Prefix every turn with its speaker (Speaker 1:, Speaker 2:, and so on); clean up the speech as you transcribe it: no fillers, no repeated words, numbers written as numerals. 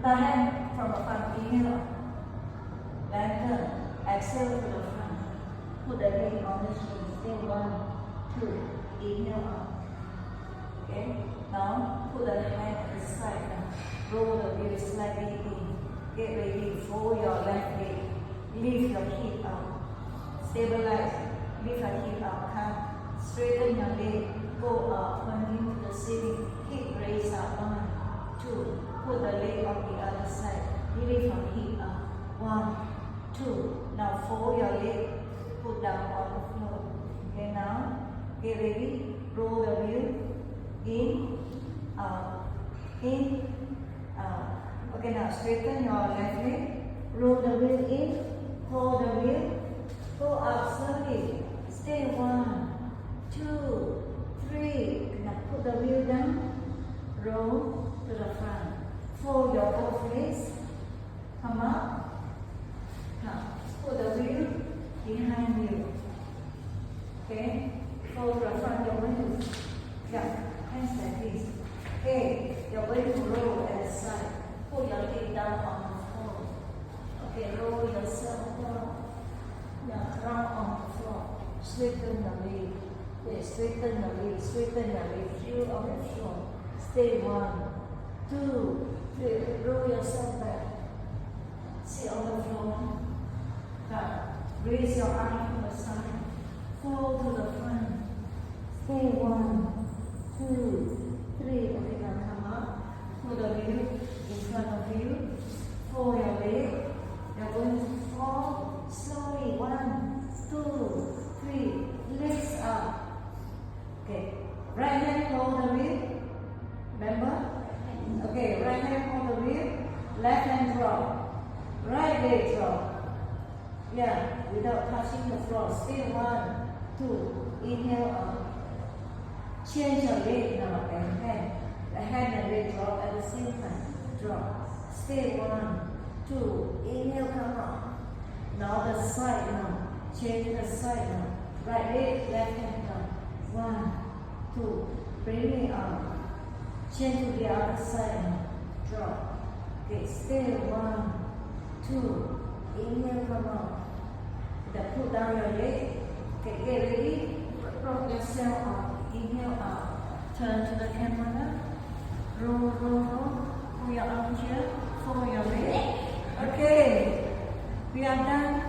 Speaker 1: The hand from the front, inhale up. Lengthen, exhale to the front. Put the leg on the shin. Stay 1, 2, inhale up. Okay, now put the hand at the side now. Roll the wheel slightly in. Get ready, fold your left leg. Lift your hip up. Stabilize, lift your hip up, come. Straighten your leg, go up, continue to the ceiling. Hip raise up, 1, 2. Put the leg on the other side. Lift your hip up, 1, 2. Now fold your leg, put down on the floor. Okay, now get ready, roll the wheel. In, out, in, out. Okay, now straighten your left leg. Roll the wheel in, hold the wheel, go up slowly. Stay 1, 2, 3. Now put the wheel down, roll to the front. Fold your both legs, come up. Now put the wheel behind you. Okay, fold the front your wheels. Yeah. Hands like this. Okay, you're going to roll at the side. Put your leg down on the floor. Okay, roll yourself down. Yeah, round on the floor. Straighten the leg. Okay, straighten the leg. Straighten the leg. Feel on the floor. Stay 1, 2, 3. Roll yourself back. Sit on the floor. Now, raise your arm to the side. Fold to the front. Stay 1, 2, 3. Okay, now come up. Put the wheel in front of you. Fold your leg. You're going to fall slowly. 1, 2, 3. Legs up. Okay. Right hand hold the wheel. Remember? Okay. Right hand hold the wheel. Left hand drop. Right leg drop. Yeah. Without touching the floor. Stay 1, 2. Inhale up. Change your leg now and hand. The hand and leg drop at the same time. Drop. Stay 1, 2. Inhale, come up. Now the side now. Change the side now. Right leg, left hand now. 1, 2. Bring it up. Change to the other side now. Drop. Okay, stay 1, 2. Inhale, come up. Then put down your leg. Okay, get ready. Rock yourself up. Inhale up. Turn to the camera. Roll, roll, roll. Pull your arm here. Fold your leg. Okay. We are done.